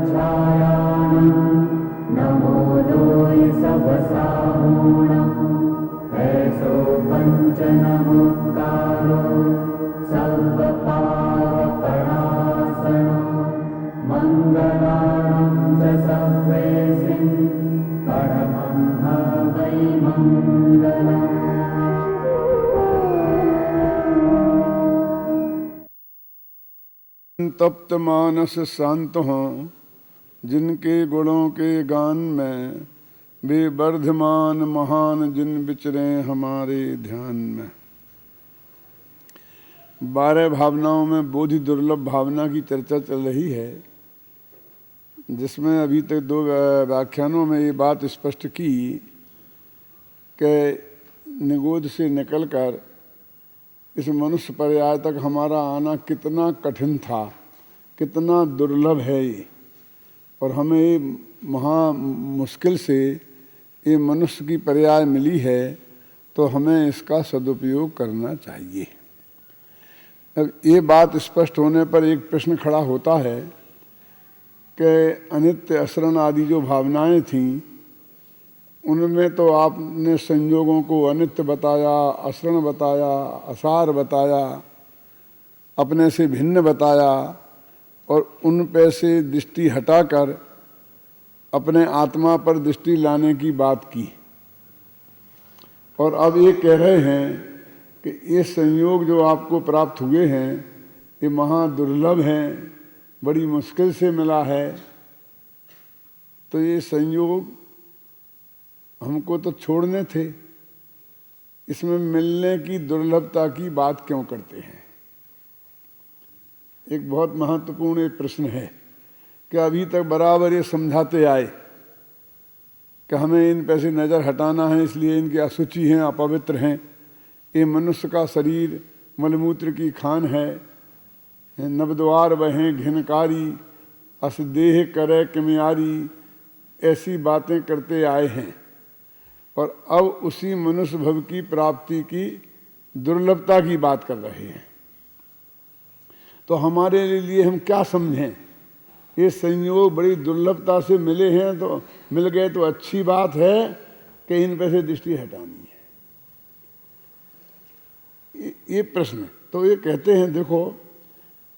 छायानं नमो लोय सब साहूणं ऐसो पंचनमुक्तारो सर्वपापप्रणाशनो मंगलानं च सर्वेसिं परमं वै मंगलम्। तप्त मानस शांत हों जिनके गुणों के गान में, वे वर्धमान महान जिन विचरे हमारे ध्यान में। 12 भावनाओं में बोधि दुर्लभ भावना की चर्चा चल रही है, जिसमें अभी तक 2 व्याख्यानों में ये बात स्पष्ट की कि निगोद से निकलकर इस मनुष्य पर्याय तक हमारा आना कितना कठिन था, कितना दुर्लभ है ये, और हमें ये महा मुश्किल से ये मनुष्य की पर्याय मिली है, तो हमें इसका सदुपयोग करना चाहिए। अब ये बात स्पष्ट होने पर एक प्रश्न खड़ा होता है कि अनित्य असरण आदि जो भावनाएं थीं, उनमें तो आपने संयोगों को अनित्य बताया, असरण बताया, असार बताया, अपने से भिन्न बताया, और उन पे से दृष्टि हटाकर अपने आत्मा पर दृष्टि लाने की बात की। और अब ये कह रहे हैं कि ये संयोग जो आपको प्राप्त हुए हैं ये महा दुर्लभ हैं, बड़ी मुश्किल से मिला है। तो ये संयोग हमको तो छोड़ने थे, इसमें मिलने की दुर्लभता की बात क्यों करते हैं? एक बहुत महत्वपूर्ण एक प्रश्न है कि अभी तक बराबर ये समझाते आए कि हमें इन पे से नज़र हटाना है, इसलिए इनके अशुचि हैं, अपवित्र हैं, ये मनुष्य का शरीर मलमूत्र की खान है, नवद्वार बहें घिनकारी, असदेह करे किमियारी, ऐसी बातें करते आए हैं। और अब उसी मनुष्य भव की प्राप्ति की दुर्लभता की बात कर रहे हैं। तो हमारे लिए हम क्या समझें? ये संयोग बड़ी दुर्लभता से मिले हैं, तो मिल गए तो अच्छी बात है कि इन पे से दृष्टि हटानी है? ये प्रश्न। तो ये कहते हैं देखो,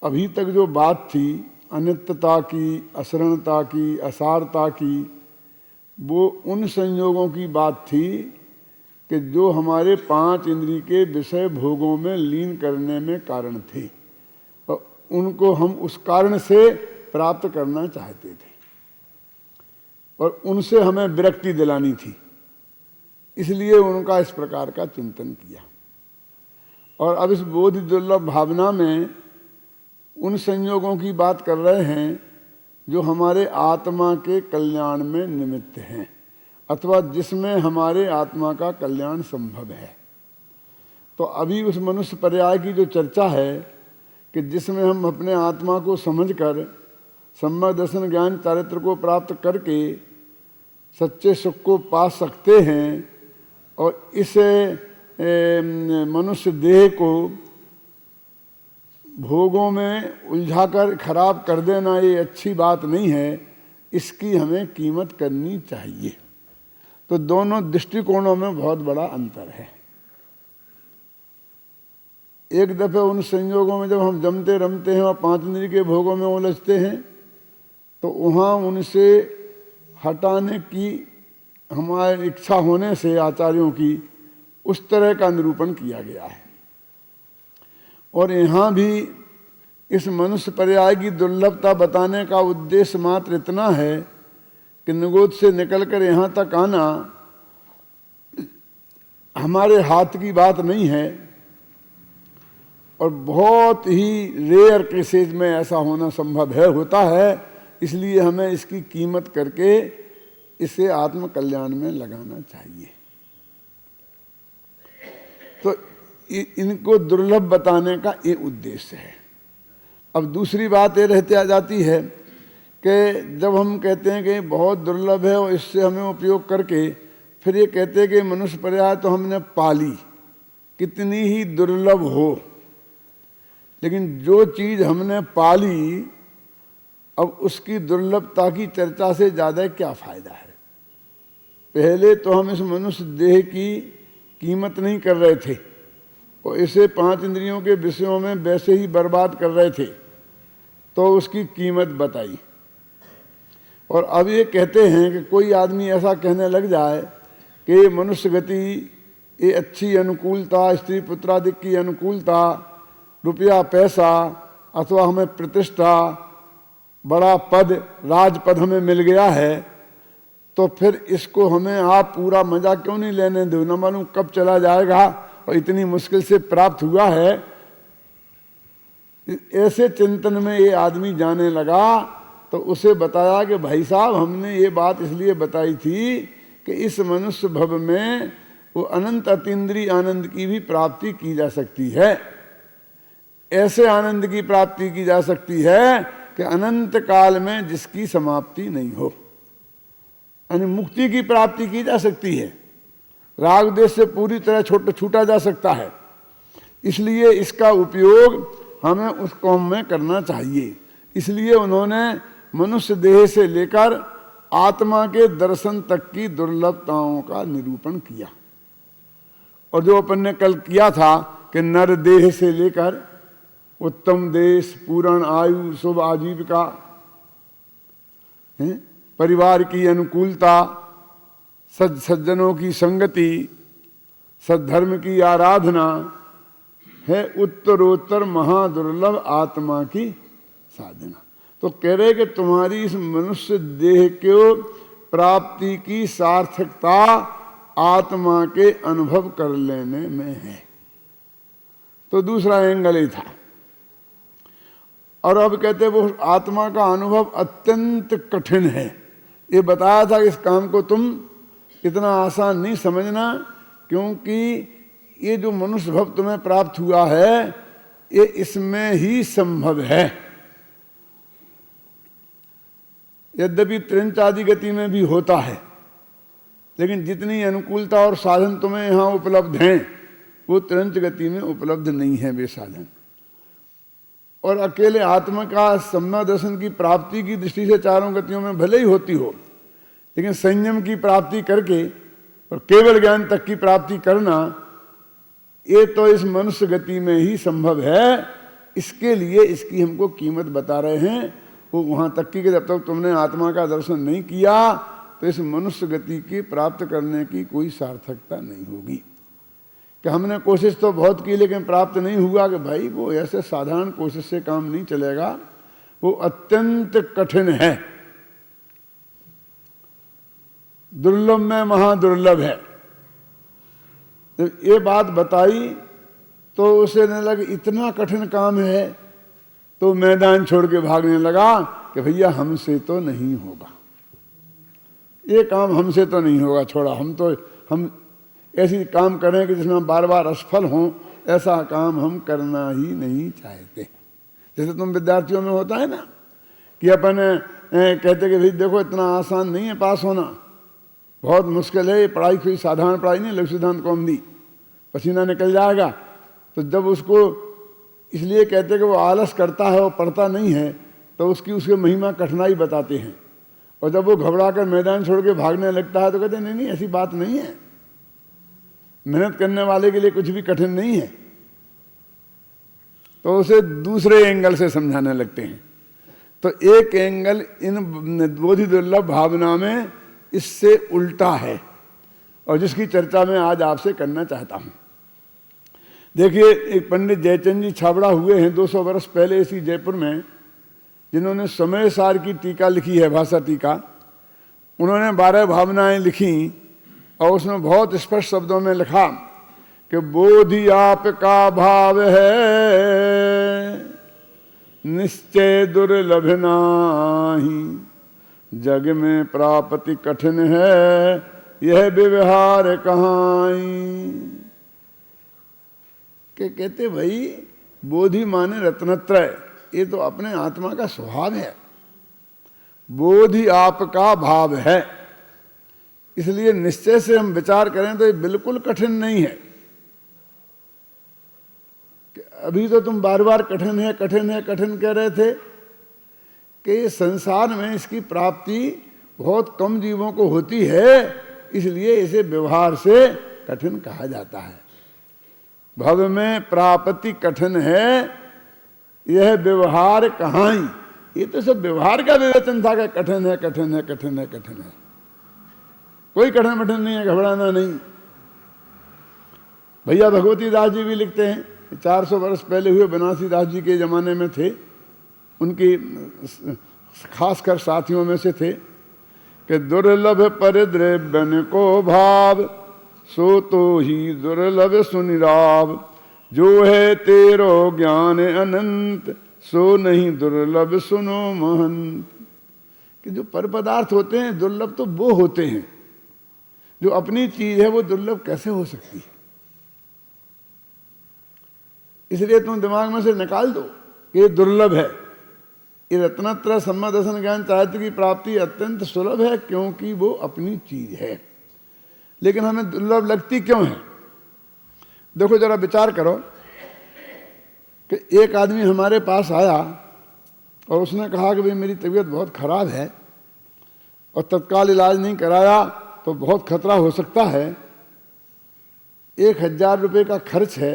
अभी तक जो बात थी अनित्यता की, असरणता की, असारता की, वो उन संयोगों की बात थी कि जो हमारे 5 इंद्रिय के विषय भोगों में लीन करने में कारण थे, और उनको हम उस कारण से प्राप्त करना चाहते थे, और उनसे हमें विरक्ति दिलानी थी, इसलिए उनका इस प्रकार का चिंतन किया। और अब इस बोधि दुर्लभ भावना में उन संयोगों की बात कर रहे हैं जो हमारे आत्मा के कल्याण में निमित्त हैं, अथवा जिसमें हमारे आत्मा का कल्याण संभव है। तो अभी उस मनुष्य पर्याय की जो चर्चा है कि जिसमें हम अपने आत्मा को समझकर सम्यक दर्शन ज्ञान चारित्र को प्राप्त करके सच्चे सुख को पा सकते हैं, और इस मनुष्य देह को भोगों में उलझाकर खराब कर देना ये अच्छी बात नहीं है, इसकी हमें कीमत करनी चाहिए। तो दोनों दृष्टिकोणों में बहुत बड़ा अंतर है। एक दफे उन संयोगों में जब हम जमते रमते हैं और 5 इंद्रिय के भोगों में उलझते हैं, तो वहाँ उनसे हटाने की हमारी इच्छा होने से आचार्यों की उस तरह का निरूपण किया गया है। और यहाँ भी इस मनुष्य पर्याय की दुर्लभता बताने का उद्देश्य मात्र इतना है कि निगोद से निकलकर यहाँ तक आना हमारे हाथ की बात नहीं है, और बहुत ही रेयर केसेज में ऐसा होना संभव है, होता है। इसलिए हमें इसकी कीमत करके इसे आत्म कल्याण में लगाना चाहिए। तो इनको दुर्लभ बताने का ये उद्देश्य है। अब दूसरी बात ये रहती आ जाती है कि जब हम कहते हैं कि बहुत दुर्लभ है और इससे हमें उपयोग करके फिर ये कहते हैं कि मनुष्य पर्याय तो हमने पाली, कितनी ही दुर्लभ हो, लेकिन जो चीज़ हमने पाली अब उसकी दुर्लभता की चर्चा से ज़्यादा क्या फायदा है। पहले तो हम इस मनुष्य देह की कीमत नहीं कर रहे थे और इसे 5 इंद्रियों के विषयों में वैसे ही बर्बाद कर रहे थे, तो उसकी कीमत बताई। और अब ये कहते हैं कि कोई आदमी ऐसा कहने लग जाए कि मनुष्य गति, ये अच्छी अनुकूलता, स्त्री पुत्रादि की अनुकूलता, रुपया पैसा अथवा हमें प्रतिष्ठा, बड़ा पद, राजपद हमें मिल गया है, तो फिर इसको हमें आप पूरा मजा क्यों नहीं लेने दो, न मालूम कब चला जाएगा और इतनी मुश्किल से प्राप्त हुआ है। ऐसे चिंतन में ये आदमी जाने लगा तो उसे बताया कि भाई साहब, हमने ये बात इसलिए बताई थी कि इस मनुष्य भव में वो अनंत अतीन्द्रिय आनंद की भी प्राप्ति की जा सकती है। ऐसे आनंद की प्राप्ति की जा सकती है कि अनंत काल में जिसकी समाप्ति नहीं हो, यानी मुक्ति की प्राप्ति की जा सकती है। राग देश से पूरी तरह छूटा जा सकता है। इसलिए इसका उपयोग हमें उस कौम में करना चाहिए। इसलिए उन्होंने मनुष्य देह से लेकर आत्मा के दर्शन तक की दुर्लभताओं का निरूपण किया। और जो अपन ने कल किया था कि नर देह से लेकर उत्तम देश, पूर्ण आयु, शुभ आजीविका, परिवार की अनुकूलता, सज्जनों की संगति, सद्धर्म की आराधना है उत्तरोत्तर महादुर्लभ आत्मा की साधना। तो कह रहे कि तुम्हारी इस मनुष्य देह को प्राप्ति की सार्थकता आत्मा के अनुभव कर लेने में है। तो दूसरा एंगल ही था। और अब कहते वो आत्मा का अनुभव अत्यंत कठिन है। ये बताया था कि इस काम को तुम इतना आसान नहीं समझना, क्योंकि ये जो मनुष्य भव तुम्हें प्राप्त हुआ है ये इसमें ही संभव है। यद्यपि त्रिंच आदि गति में भी होता है, लेकिन जितनी अनुकूलता और साधन तुम्हें यहाँ उपलब्ध हैं वो त्रिंच गति में उपलब्ध नहीं है वे साधन। और अकेले आत्मा का सम्यक दर्शन की प्राप्ति की दृष्टि से चारों गतियों में भले ही होती हो, लेकिन संयम की प्राप्ति करके और केवल ज्ञान तक की प्राप्ति करना ये तो इस मनुष्य गति में ही संभव है। इसके लिए इसकी हमको कीमत बता रहे हैं। वो वहां तक की कि जब तक तुमने आत्मा का दर्शन नहीं किया तो इस मनुष्य गति की प्राप्त करने की कोई सार्थकता नहीं होगी। कि हमने कोशिश तो बहुत की लेकिन प्राप्त नहीं हुआ, कि भाई वो ऐसे साधारण कोशिश से काम नहीं चलेगा, वो अत्यंत कठिन है, दुर्लभ में महादुर्लभ है। जब ये बात बताई तो उसे न लगे इतना कठिन काम है, तो मैदान छोड़ के भागने लगा कि भैया हमसे तो नहीं होगा, ये काम हमसे तो नहीं होगा, छोड़ा, हम ऐसी काम करें कि जिसमें बार बार असफल हों, ऐसा काम हम करना ही नहीं चाहते। जैसे तुम विद्यार्थियों में होता है ना कि अपन कहते कि भाई देखो इतना आसान नहीं है पास होना, बहुत मुश्किल है, ये पढ़ाई कोई साधारण पढ़ाई नहीं, लघु सिद्धांत कौमुदी, पसीना निकल जाएगा। तो जब उसको इसलिए कहते कि वो आलस करता है और पढ़ता नहीं है, तो उसकी महिमा कठिनाई बताते हैं। और जब वो घबरा कर मैदान छोड़ के भागने लगता है तो कहते नहीं नहीं ऐसी बात नहीं है, मेहनत करने वाले के लिए कुछ भी कठिन नहीं है। तो उसे दूसरे एंगल से समझाने लगते हैं। तो एक एंगल इन बोधि दुर्लभ भावना में इससे उल्टा है, और जिसकी चर्चा मैं आज आपसे करना चाहता हूं। देखिए, एक पंडित जयचंद जी छाबड़ा हुए हैं 200 वर्ष पहले इसी जयपुर में, जिन्होंने समय सार की टीका लिखी है, भाषा टीका। उन्होंने 12 भावनाएं लिखी और उसमें बहुत स्पष्ट शब्दों में लिखा कि बोधि आपका भाव है, निश्चय दुर्लभ नाही, जग में प्राप्ति कठिन है, यह व्यवहार कहाई। के कहते भाई बोधि माने रत्नत्रय, ये तो अपने आत्मा का स्वभाव है। बोधि आपका भाव है, इसलिए निश्चय से हम विचार करें तो ये बिल्कुल कठिन नहीं है। अभी तो तुम बार बार कठिन है कठिन है कठिन कह रहे थे कि संसार में इसकी प्राप्ति बहुत कम जीवों को होती है, इसलिए इसे व्यवहार से कठिन कहा जाता है। भव में प्राप्ति कठिन है, यह व्यवहार कहाँ ही। ये तो सब व्यवहार का विवेचन था कि कठिन है, कठिन है, कठिन है, कठिन है। कोई कठिन मठिन नहीं है, घबराना नहीं। भैया भगवती दास जी भी लिखते हैं, 400 वर्ष पहले हुए बनारसी दास जी के जमाने में थे, उनकी खासकर साथियों में से थे कि दुर्लभ परिद्रव्यन को भाव, सो तो ही दुर्लभ सुनिराव, जो है तेरो ज्ञान अनंत, सो नहीं दुर्लभ सुनो महंत। कि जो पर पदार्थ होते हैं दुर्लभ तो वो होते हैं, जो अपनी चीज है वो दुर्लभ कैसे हो सकती है। इसलिए तुम दिमाग में से निकाल दो कि ये दुर्लभ है। ये रत्नत्रय सम्यक दर्शन ज्ञान चारित्र की प्राप्ति अत्यंत सुलभ है, क्योंकि वो अपनी चीज है। लेकिन हमें दुर्लभ लगती क्यों है? देखो जरा विचार करो कि एक आदमी हमारे पास आया और उसने कहा कि भाई मेरी तबीयत बहुत खराब है और तत्काल इलाज नहीं कराया तो बहुत खतरा हो सकता है, 1000 रुपये का खर्च है,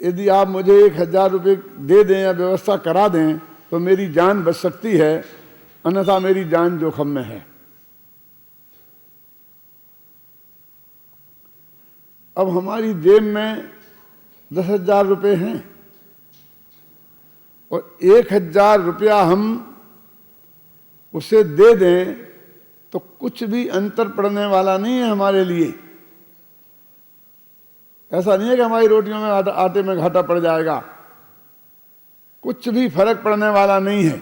यदि आप मुझे 1000 रुपये दे दें या व्यवस्था करा दें तो मेरी जान बच सकती है, अन्यथा मेरी जान जोखिम में है। अब हमारी जेब में 10,000 रुपये हैं और 1000 रुपया हम उसे दे दें तो कुछ भी अंतर पड़ने वाला नहीं है हमारे लिए। ऐसा नहीं है कि हमारी रोटियों में आटे में घाटा पड़ जाएगा, कुछ भी फर्क पड़ने वाला नहीं है।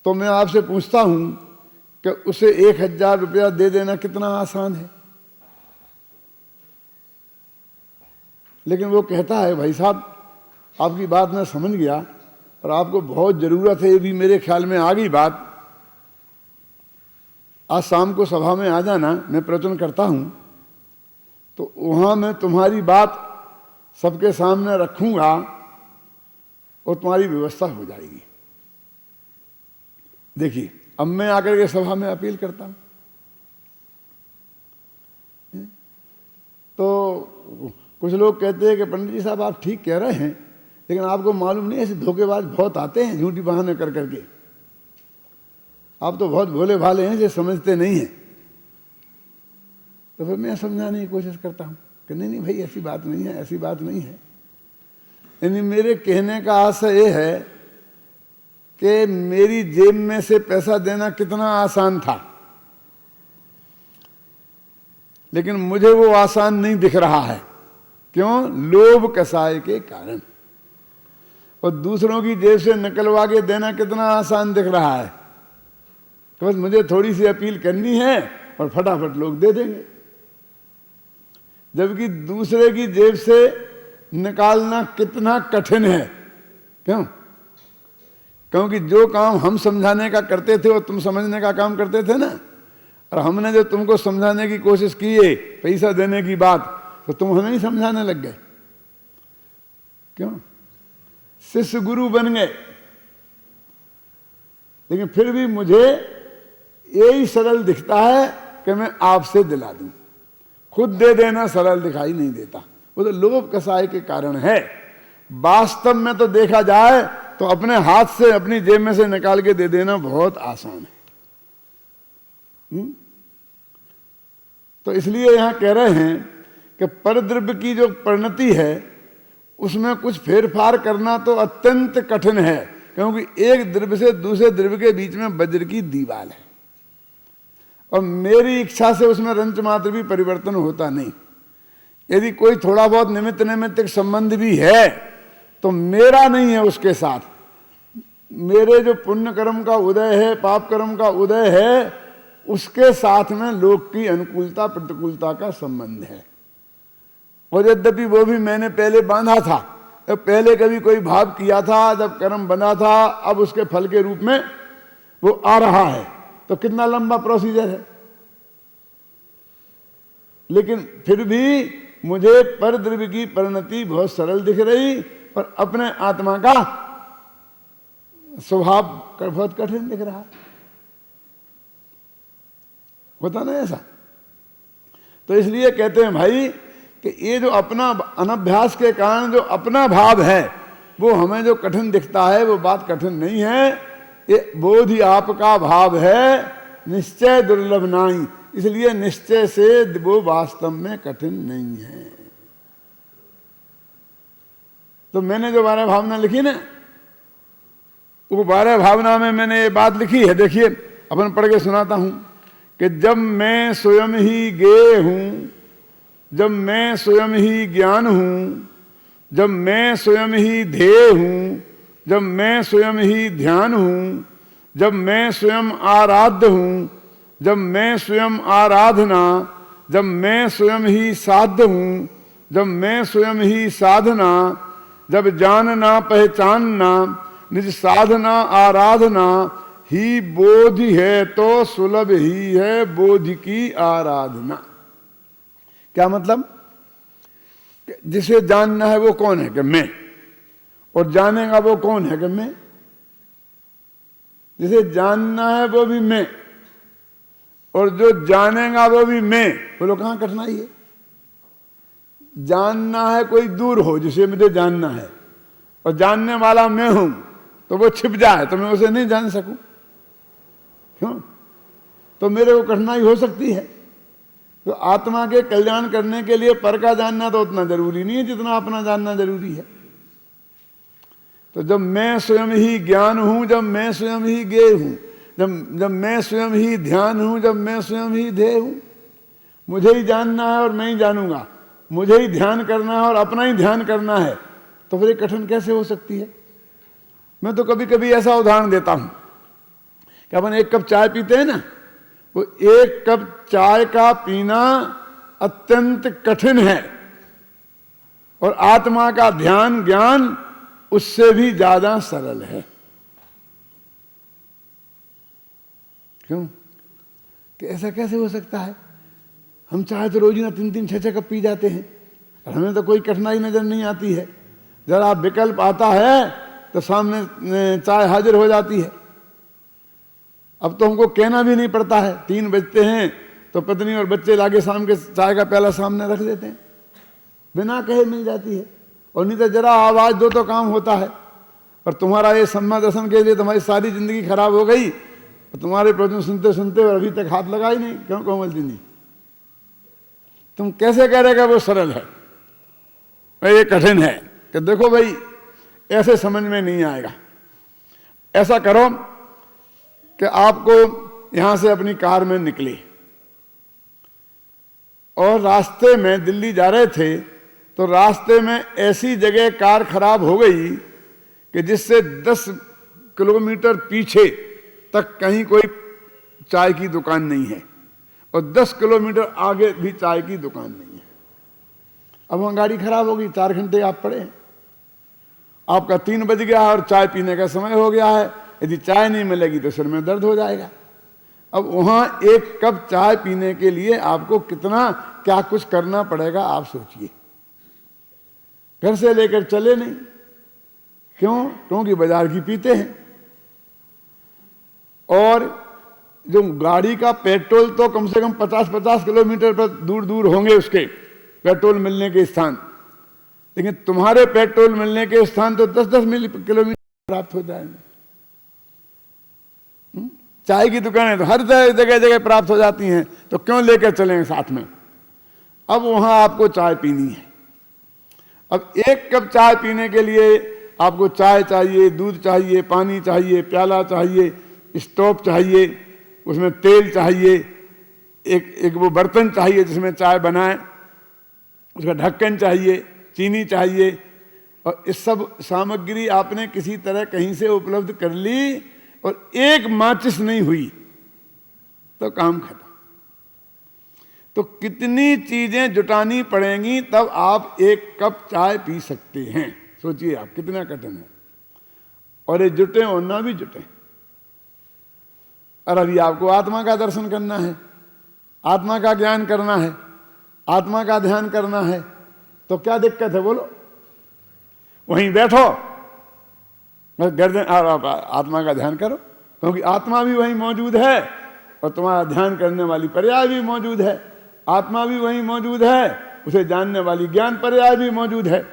तो मैं आपसे पूछता हूं कि उसे 1000 रुपया दे देना कितना आसान है। लेकिन वो कहता है भाई साहब आपकी बात मैं समझ गया और आपको बहुत जरूरत है, ये भी मेरे ख्याल में आ गई बात। आज शाम को सभा में आ जाना, मैं प्रवचन करता हूं तो वहां मैं तुम्हारी बात सबके सामने रखूंगा और तुम्हारी व्यवस्था हो जाएगी। देखिए अब मैं आकर के सभा में अपील करता हूं तो कुछ लोग कहते हैं कि पंडित जी साहब आप ठीक कह रहे हैं, लेकिन आपको मालूम नहीं ऐसे धोखेबाज बहुत आते हैं झूठी बहाने कर करके, आप तो बहुत भोले भाले हैं, जो समझते नहीं हैं। तो फिर मैं समझाने की कोशिश करता हूं कि नहीं नहीं भाई ऐसी बात नहीं है, ऐसी बात नहीं है। यानी मेरे कहने का आशय ये है कि मेरी जेब में से पैसा देना कितना आसान था, लेकिन मुझे वो आसान नहीं दिख रहा है। क्यों? लोभ कसाय के कारण। और दूसरों की जेब से निकलवा के देना कितना आसान दिख रहा है, तो बस मुझे थोड़ी सी अपील करनी है और फटाफट लोग दे देंगे। जबकि दूसरे की जेब से निकालना कितना कठिन है। क्यों? क्योंकि जो काम हम समझाने का करते थे वो तुम समझने का काम करते थे ना, और हमने जो तुमको समझाने की कोशिश की है पैसा देने की बात, तो तुम हमें ही समझाने लग गए। क्यों? शिष्य गुरु बन गए। लेकिन फिर भी मुझे यही सरल दिखता है कि मैं आपसे दिला दूं, खुद दे देना सरल दिखाई नहीं देता। वो तो लोभ कसाय के कारण है। वास्तव में तो देखा जाए तो अपने हाथ से अपनी जेब में से निकाल के दे देना बहुत आसान है। तो इसलिए यहां कह रहे हैं कि परद्रव्य की जो परिणति है उसमें कुछ फेरफार करना तो अत्यंत कठिन है, क्योंकि एक द्रव्य से दूसरे द्रव्य के बीच में वज्र की दीवार है और मेरी इच्छा से उसमें रंच मात्र भी परिवर्तन होता नहीं। यदि कोई थोड़ा बहुत निमित्त नैमित्तिक संबंध भी है तो मेरा नहीं है उसके साथ। मेरे जो पुण्य कर्म का उदय है, पाप कर्म का उदय है, उसके साथ में लोक की अनुकूलता प्रतिकूलता का संबंध है। और यद्यपि वो भी मैंने पहले बांधा था, पहले कभी कोई भाव किया था, जब कर्म बना था, अब उसके फल के रूप में वो आ रहा है, तो कितना लंबा प्रोसीजर है। लेकिन फिर भी मुझे परद्रव्य की परिणति बहुत सरल दिख रही और अपने आत्मा का स्वभाव बहुत कठिन दिख रहा है। होता ना ऐसा। तो इसलिए कहते हैं भाई कि ये जो अपना अनभ्यास के कारण जो अपना भाव है वो हमें जो कठिन दिखता है वो बात कठिन नहीं है, ये बोध ही आपका भाव है, निश्चय दुर्लभ नहीं। इसलिए निश्चय से वो वास्तव में कठिन नहीं है। तो मैंने जो 12 भावना लिखी ना, वो 12 भावना में मैंने ये बात लिखी है, देखिए अपन पढ़ के सुनाता हूं कि जब मैं स्वयं ही ज्ञेय हूं, जब मैं स्वयं ही ज्ञान हूं, जब मैं स्वयं ही ध्येय हूं, जब मैं स्वयं ही ध्यान हूं, जब मैं स्वयं आराध्य हूं, जब मैं स्वयं आराधना, जब मैं स्वयं ही साध्य हूं, जब मैं स्वयं ही साधना, जब जानना पहचानना निज साधना आराधना ही बोध है तो सुलभ ही है बोध की आराधना। क्या मतलब? जिसे जानना है वो कौन है कि मैं, और जानेगा वो कौन है कि मैं। जिसे जानना है वो भी मैं, और जो जानेगा वो भी मैं। बोलो कहां कठिनाई है? जानना है कोई दूर हो जिसे मुझे जानना है, और जानने वाला मैं हूं, तो वो छिप जाए तो मैं उसे नहीं जान सकूं। क्यों? तो मेरे को कठिनाई हो सकती है। तो आत्मा के कल्याण करने के लिए पर का जानना तो उतना जरूरी नहीं है जितना अपना जानना जरूरी है। तो जब मैं स्वयं ही ज्ञान हूं, जब मैं स्वयं ही ज्ञेय हूं, जब मैं स्वयं ही ध्यान हूं, जब मैं स्वयं ही ध्येय हूं, मुझे ही जानना है और मैं ही जानूंगा, मुझे ही ध्यान करना है और अपना ही ध्यान करना है, तो फिर ये कठिन कैसे हो सकती है? मैं तो कभी कभी ऐसा उदाहरण देता हूं कि अपन एक कप चाय पीते हैं ना, वो एक कप चाय का पीना अत्यंत कठिन है, और आत्मा का ध्यान ज्ञान उससे भी ज्यादा सरल है। क्यों? कि ऐसा कैसे हो सकता है? हम चाय तो रोज ना 3-3 6-6 कप पी जाते हैं, और हमें तो कोई कठिनाई नजर नहीं आती है। जरा विकल्प आता है तो सामने चाय हाजिर हो जाती है। अब तो हमको कहना भी नहीं पड़ता है, 3 बजते हैं तो पत्नी और बच्चे लाके शाम के चाय का प्याला सामने रख देते हैं, बिना कहे मिल जाती है। और नहीं तो जरा आवाज दो तो काम होता है। और तुम्हारा ये सम्मा दर्शन के लिए तुम्हारी सारी जिंदगी खराब हो गई, और तुम्हारे प्रवचन सुनते सुनते और अभी तक हाथ लगा ही नहीं। क्यों कोमल जी? तुम कैसे कह रहे वो सरल है? ये कठिन है। कि देखो भाई, ऐसे समझ में नहीं आएगा। ऐसा करो कि आपको यहां से अपनी कार में निकले और रास्ते में दिल्ली जा रहे थे, तो रास्ते में ऐसी जगह कार खराब हो गई कि जिससे 10 किलोमीटर पीछे तक कहीं कोई चाय की दुकान नहीं है, और 10 किलोमीटर आगे भी चाय की दुकान नहीं है। अब वहां गाड़ी खराब हो गई, 4 घंटे आप पड़े, आपका 3 बज गया और चाय पीने का समय हो गया है। यदि चाय नहीं मिलेगी तो सिर में दर्द हो जाएगा। अब वहां 1 कप चाय पीने के लिए आपको कितना क्या कुछ करना पड़ेगा आप सोचिए। घर से लेकर चले नहीं। क्यों? क्योंकि बाजार की पीते हैं। और जो गाड़ी का पेट्रोल तो कम से कम 50-50 किलोमीटर पर दूर दूर होंगे उसके पेट्रोल मिलने के स्थान, लेकिन तुम्हारे पेट्रोल मिलने के स्थान तो 10-10 किलोमीटर प्राप्त हो जाएंगे। चाय की दुकानें तो हर जगह जगह प्राप्त हो जाती हैं, तो क्यों लेकर चलेंगे साथ में? अब वहां आपको चाय पीनी है। अब 1 कप चाय पीने के लिए आपको चाय चाहिए, दूध चाहिए, पानी चाहिए, प्याला चाहिए, स्टोव चाहिए, उसमें तेल चाहिए, एक वो बर्तन चाहिए जिसमें चाय बनाए, उसका ढक्कन चाहिए, चीनी चाहिए, और इस सब सामग्री आपने किसी तरह कहीं से उपलब्ध कर ली और एक माचिस नहीं हुई तो काम खत्म। तो कितनी चीजें जुटानी पड़ेंगी तब आप 1 कप चाय पी सकते हैं। सोचिए आप कितना कठिन है। और ये जुटे और ना भी जुटे। और अभी आपको आत्मा का दर्शन करना है, आत्मा का ज्ञान करना है, आत्मा का ध्यान करना है, तो क्या दिक्कत है बोलो? वहीं बैठो बस गर्दन आत्मा का ध्यान करो, क्योंकि आत्मा भी वहीं मौजूद है और तुम्हारा ध्यान करने वाली पर्याय भी मौजूद है। आत्मा भी वहीं मौजूद है, उसे जानने वाली ज्ञान पर्याय भी मौजूद है।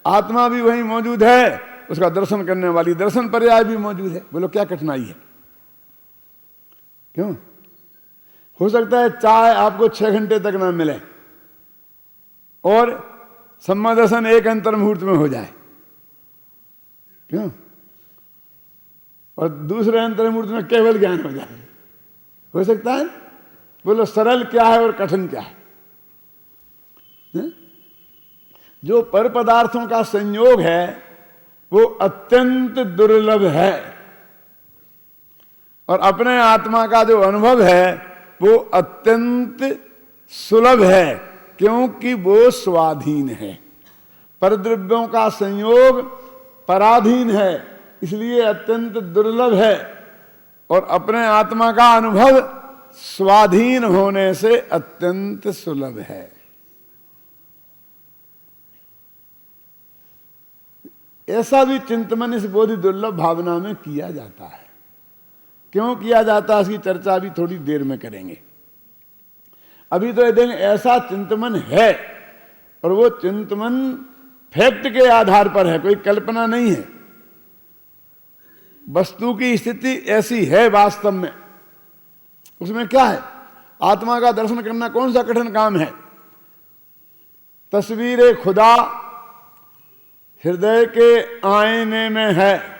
आत्मा भी वहीं मौजूद है, उसका दर्शन करने वाली दर्शन पर्याय भी मौजूद है। बोलो क्या कठिनाई है? क्यों? हो सकता है चाय आपको 6 घंटे तक ना मिले और सम्मा दर्शन एक अंतर मुहूर्त में हो जाए। क्यों? और दूसरे अंतर मुहूर्त में केवल ज्ञान हो जाए। हो सकता है? बोलो सरल क्या है और कठिन क्या है? जो पर पदार्थों का संयोग है वो अत्यंत दुर्लभ है, और अपने आत्मा का जो अनुभव है वो अत्यंत सुलभ है, क्योंकि वो स्वाधीन है। परद्रव्यों का संयोग पराधीन है, इसलिए अत्यंत दुर्लभ है, और अपने आत्मा का अनुभव स्वाधीन होने से अत्यंत सुलभ है। ऐसा भी चिंतन इस बोधि दुर्लभ भावना में किया जाता है। क्यों किया जाता है, इसकी चर्चा भी थोड़ी देर में करेंगे। अभी तो ये देखें ऐसा चिंतन है, और वो चिंतन फैक्ट के आधार पर है, कोई कल्पना नहीं है। वस्तु की स्थिति ऐसी है वास्तव में। उसमें क्या है? आत्मा का दर्शन करना कौन सा कठिन काम है? तस्वीर खुदा हृदय के आईने में है।